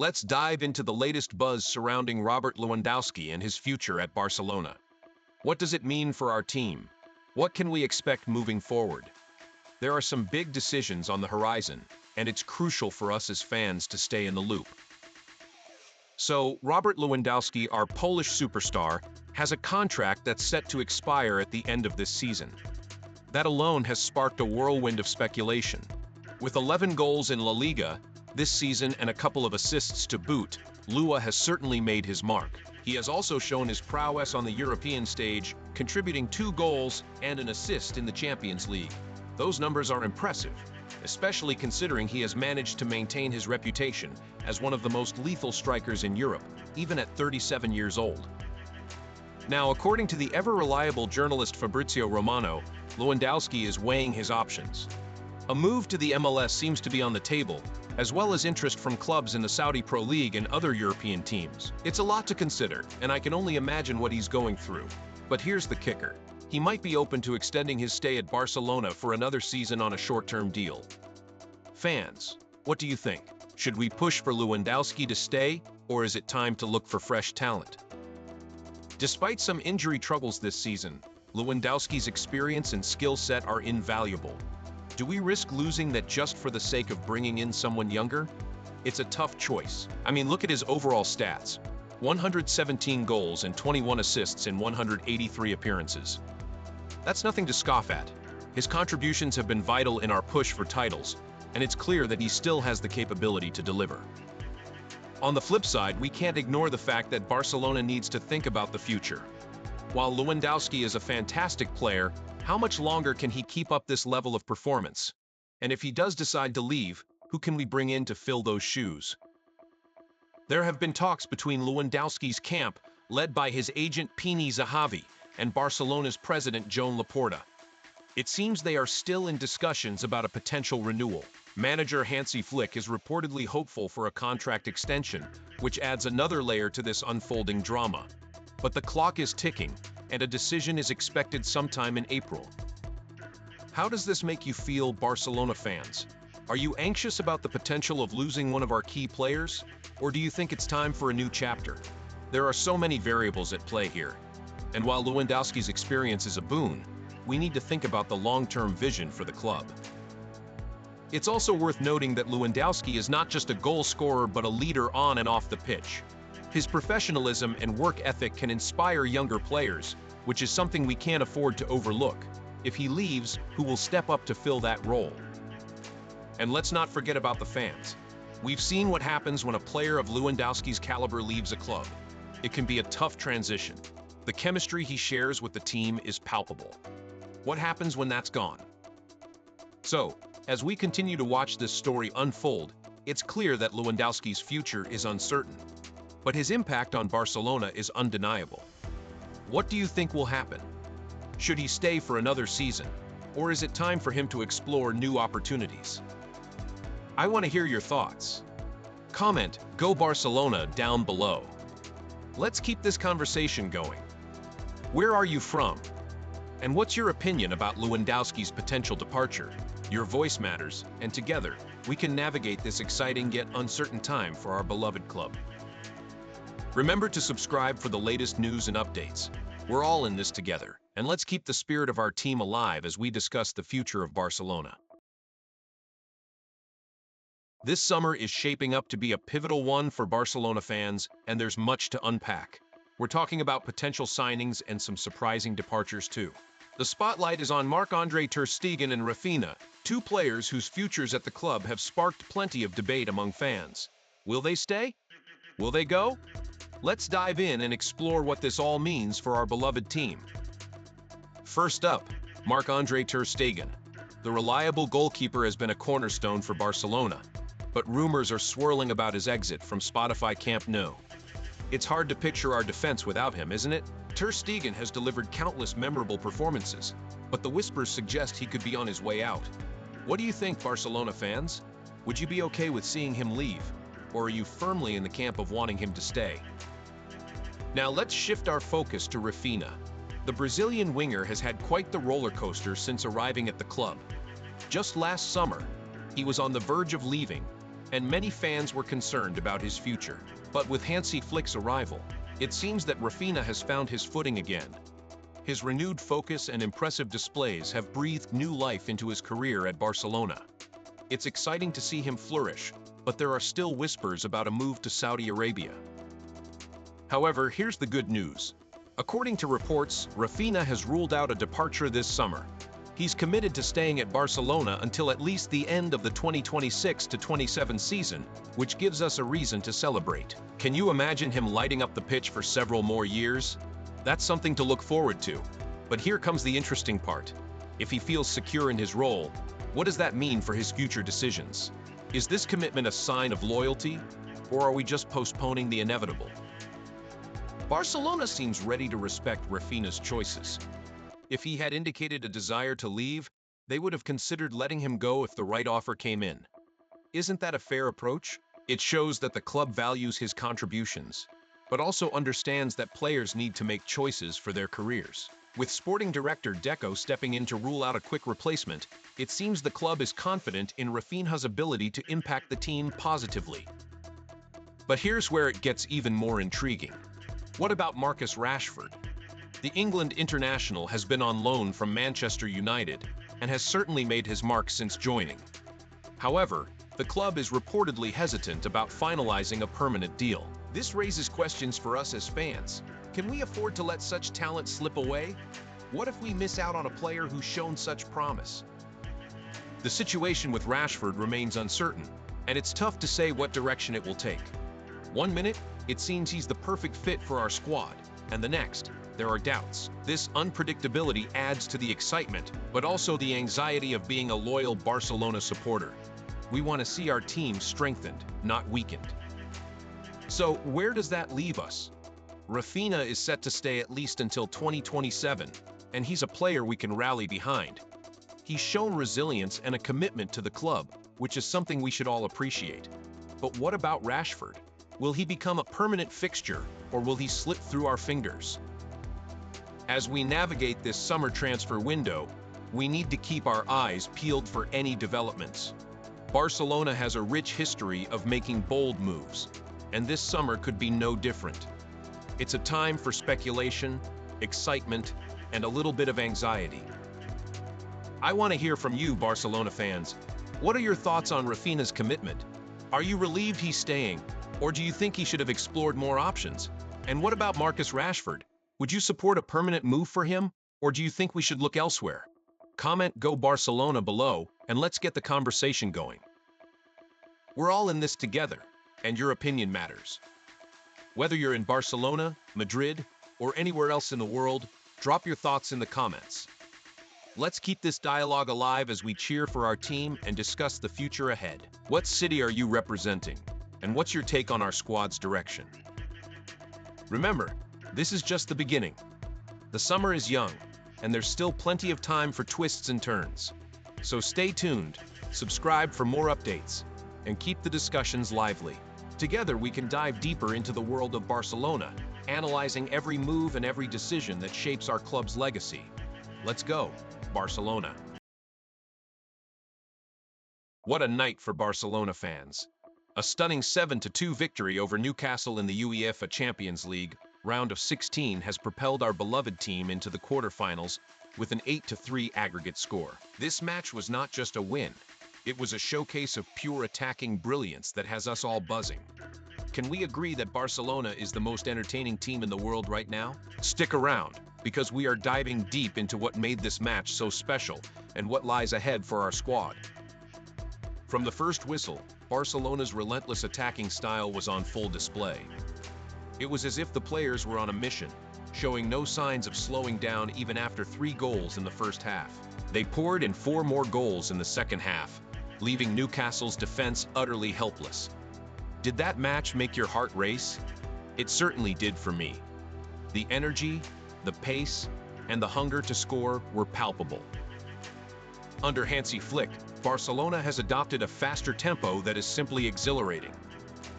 Let's dive into the latest buzz surrounding Robert Lewandowski and his future at Barcelona. What does it mean for our team? What can we expect moving forward? There are some big decisions on the horizon, and it's crucial for us as fans to stay in the loop. So, Robert Lewandowski, our Polish superstar, has a contract that's set to expire at the end of this season. That alone has sparked a whirlwind of speculation. With 11 goals in La Liga this season and a couple of assists to boot, Lewa has certainly made his mark. He has also shown his prowess on the European stage, contributing 2 goals and an assist in the Champions League. Those numbers are impressive, especially considering he has managed to maintain his reputation as one of the most lethal strikers in Europe, even at 37 years old. Now, according to the ever-reliable journalist Fabrizio Romano, Lewandowski is weighing his options. A move to the MLS seems to be on the table, as well as interest from clubs in the Saudi Pro League and other European teams. It's a lot to consider, and I can only imagine what he's going through. But here's the kicker. He might be open to extending his stay at Barcelona for another season on a short-term deal. Fans, what do you think? Should we push for Lewandowski to stay, or is it time to look for fresh talent? Despite some injury troubles this season, Lewandowski's experience and skill set are invaluable. Do we risk losing that just for the sake of bringing in someone younger? It's a tough choice. I mean, look at his overall stats. 117 goals and 21 assists in 183 appearances. That's nothing to scoff at. His contributions have been vital in our push for titles, and it's clear that he still has the capability to deliver. On the flip side, we can't ignore the fact that Barcelona needs to think about the future. While Lewandowski is a fantastic player, how much longer can he keep up this level of performance? And if he does decide to leave, who can we bring in to fill those shoes? There have been talks between Lewandowski's camp, led by his agent Pini Zahavi, and Barcelona's president Joan Laporta. It seems they are still in discussions about a potential renewal. Manager Hansi Flick is reportedly hopeful for a contract extension, which adds another layer to this unfolding drama. But the clock is ticking, and a decision is expected sometime in April. How does this make you feel, Barcelona fans? Are you anxious about the potential of losing one of our key players? Or do you think it's time for a new chapter? There are so many variables at play here. And while Lewandowski's experience is a boon, we need to think about the long-term vision for the club. It's also worth noting that Lewandowski is not just a goal scorer but a leader on and off the pitch. His professionalism and work ethic can inspire younger players, which is something we can't afford to overlook. If he leaves, who will step up to fill that role? And let's not forget about the fans. We've seen what happens when a player of Lewandowski's caliber leaves a club. It can be a tough transition. The chemistry he shares with the team is palpable. What happens when that's gone? So, as we continue to watch this story unfold, it's clear that Lewandowski's future is uncertain. But his impact on Barcelona is undeniable. What do you think will happen? Should he stay for another season? Or is it time for him to explore new opportunities? I want to hear your thoughts. Comment, "Go Barcelona," down below. Let's keep this conversation going. Where are you from? And what's your opinion about Lewandowski's potential departure? Your voice matters, and together, we can navigate this exciting yet uncertain time for our beloved club. Remember to subscribe for the latest news and updates. We're all in this together, and let's keep the spirit of our team alive as we discuss the future of Barcelona. This summer is shaping up to be a pivotal one for Barcelona fans, and there's much to unpack. We're talking about potential signings and some surprising departures too. The spotlight is on Marc-Andre ter Stegen and Rafinha, 2 players whose futures at the club have sparked plenty of debate among fans. Will they stay? Will they go? Let's dive in and explore what this all means for our beloved team. First up, Marc-Andre ter Stegen. The reliable goalkeeper has been a cornerstone for Barcelona, but rumors are swirling about his exit from Spotify Camp Nou. It's hard to picture our defense without him, isn't it? Ter Stegen has delivered countless memorable performances, but the whispers suggest he could be on his way out. What do you think, Barcelona fans? Would you be okay with seeing him leave, or are you firmly in the camp of wanting him to stay? Now let's shift our focus to Rafinha. The Brazilian winger has had quite the roller coaster since arriving at the club. Just last summer, he was on the verge of leaving, and many fans were concerned about his future. But with Hansi Flick's arrival, it seems that Rafinha has found his footing again. His renewed focus and impressive displays have breathed new life into his career at Barcelona. It's exciting to see him flourish, but there are still whispers about a move to Saudi Arabia. However, here's the good news. According to reports, Rafinha has ruled out a departure this summer. He's committed to staying at Barcelona until at least the end of the 2026-27 season, which gives us a reason to celebrate. Can you imagine him lighting up the pitch for several more years? That's something to look forward to. But here comes the interesting part. If he feels secure in his role, what does that mean for his future decisions? Is this commitment a sign of loyalty, or are we just postponing the inevitable? Barcelona seems ready to respect Rafinha's choices. If he had indicated a desire to leave, they would have considered letting him go if the right offer came in. Isn't that a fair approach? It shows that the club values his contributions, but also understands that players need to make choices for their careers. With sporting director Deco stepping in to rule out a quick replacement, it seems the club is confident in Rafinha's ability to impact the team positively. But here's where it gets even more intriguing. What about Marcus Rashford? The England international has been on loan from Manchester United and has certainly made his mark since joining. However, the club is reportedly hesitant about finalizing a permanent deal. This raises questions for us as fans. Can we afford to let such talent slip away? What if we miss out on a player who's shown such promise? The situation with Rashford remains uncertain, and it's tough to say what direction it will take. One minute, it seems he's the perfect fit for our squad, and the next, there are doubts. This unpredictability adds to the excitement, but also the anxiety of being a loyal Barcelona supporter. We want to see our team strengthened, not weakened. So, where does that leave us? Rafinha is set to stay at least until 2027, and he's a player we can rally behind. He's shown resilience and a commitment to the club, which is something we should all appreciate. But what about Rashford? Will he become a permanent fixture, or will he slip through our fingers? As we navigate this summer transfer window, we need to keep our eyes peeled for any developments. Barcelona has a rich history of making bold moves, and this summer could be no different. It's a time for speculation, excitement, and a little bit of anxiety. I want to hear from you, Barcelona fans. What are your thoughts on Rafinha's commitment? Are you relieved he's staying, or do you think he should have explored more options? And what about Marcus Rashford? Would you support a permanent move for him, or do you think we should look elsewhere? Comment "Go Barcelona" below, and let's get the conversation going. We're all in this together, and your opinion matters. Whether you're in Barcelona, Madrid, or anywhere else in the world, drop your thoughts in the comments. Let's keep this dialogue alive as we cheer for our team and discuss the future ahead. What city are you representing? And what's your take on our squad's direction? Remember, this is just the beginning. The summer is young, and there's still plenty of time for twists and turns. So stay tuned, subscribe for more updates, and keep the discussions lively. Together we can dive deeper into the world of Barcelona, analyzing every move and every decision that shapes our club's legacy. Let's go, Barcelona. What a night for Barcelona fans. A stunning 7-2 victory over Newcastle in the UEFA Champions League round of 16 has propelled our beloved team into the quarterfinals with an 8-3 aggregate score. This match was not just a win, it was a showcase of pure attacking brilliance that has us all buzzing. Can we agree that Barcelona is the most entertaining team in the world right now? Stick around, because we are diving deep into what made this match so special and what lies ahead for our squad. From the first whistle, Barcelona's relentless attacking style was on full display. It was as if the players were on a mission, showing no signs of slowing down even after 3 goals in the first half. They poured in 4 more goals in the second half, leaving Newcastle's defense utterly helpless. Did that match make your heart race? It certainly did for me. The energy, the pace, and the hunger to score were palpable. Under Hansi Flick, Barcelona has adopted a faster tempo that is simply exhilarating.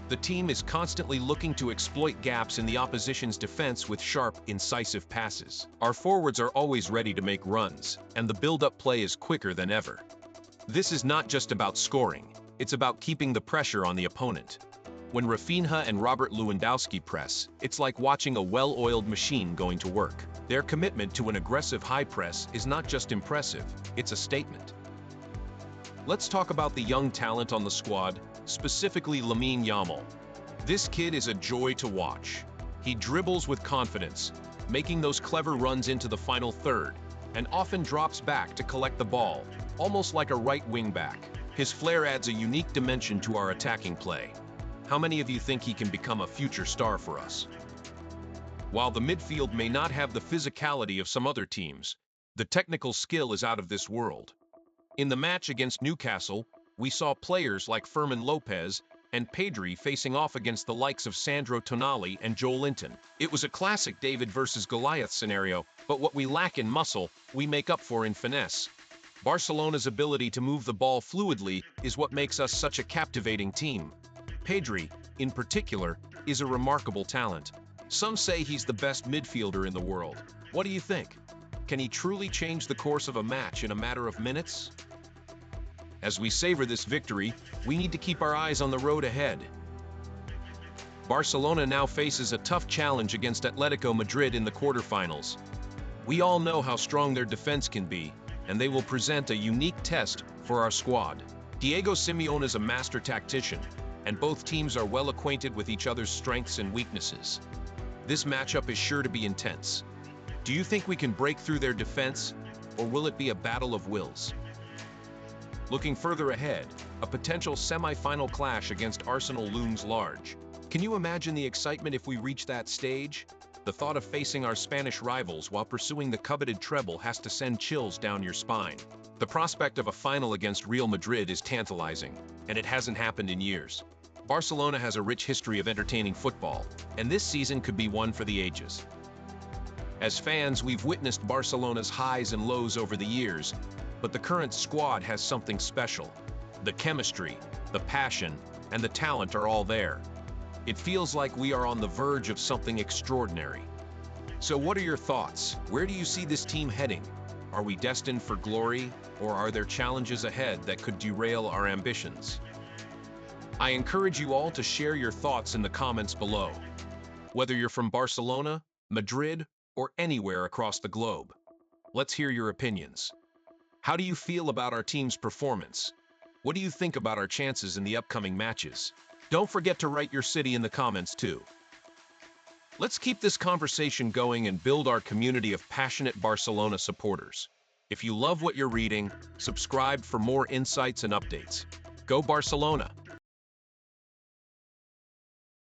The team is constantly looking to exploit gaps in the opposition's defense with sharp, incisive passes. Our forwards are always ready to make runs, and the build-up play is quicker than ever. This is not just about scoring, It's about keeping the pressure on the opponent. When Rafinha and Robert Lewandowski press, it's like watching a well-oiled machine going to work. Their commitment to an aggressive high press is not just impressive, it's a statement. Let's talk about the young talent on the squad, specifically Lamine Yamal. This kid is a joy to watch. He dribbles with confidence, making those clever runs into the final third, and often drops back to collect the ball, almost like a right wing back. His flair adds a unique dimension to our attacking play. How many of you think he can become a future star for us? While the midfield may not have the physicality of some other teams, the technical skill is out of this world. In the match against Newcastle, we saw players like Fermin Lopez and Pedri facing off against the likes of Sandro Tonali and Joel Linton. It was a classic David versus Goliath scenario, but what we lack in muscle, we make up for in finesse. Barcelona's ability to move the ball fluidly is what makes us such a captivating team. Pedri, in particular, is a remarkable talent. Some say he's the best midfielder in the world. What do you think? Can he truly change the course of a match in a matter of minutes? As we savor this victory, we need to keep our eyes on the road ahead. Barcelona now faces a tough challenge against Atletico Madrid in the quarterfinals. We all know how strong their defense can be, and they will present a unique test for our squad. Diego Simeone is a master tactician, and both teams are well acquainted with each other's strengths and weaknesses. This matchup is sure to be intense. Do you think we can break through their defense, or will it be a battle of wills? Looking further ahead, a potential semi-final clash against Arsenal looms large. Can you imagine the excitement if we reach that stage? The thought of facing our Spanish rivals while pursuing the coveted treble has to send chills down your spine. The prospect of a final against Real Madrid is tantalizing, and it hasn't happened in years. Barcelona has a rich history of entertaining football, and this season could be one for the ages. As fans, we've witnessed Barcelona's highs and lows over the years, but the current squad has something special. The chemistry, the passion, and the talent are all there. It feels like we are on the verge of something extraordinary. So what are your thoughts? Where do you see this team heading? Are we destined for glory, or are there challenges ahead that could derail our ambitions? I encourage you all to share your thoughts in the comments below. Whether you're from Barcelona, Madrid, or anywhere across the globe, let's hear your opinions. How do you feel about our team's performance? What do you think about our chances in the upcoming matches? Don't forget to write your city in the comments too. Let's keep this conversation going and build our community of passionate Barcelona supporters. If you love what you're reading, subscribe for more insights and updates. Go Barcelona!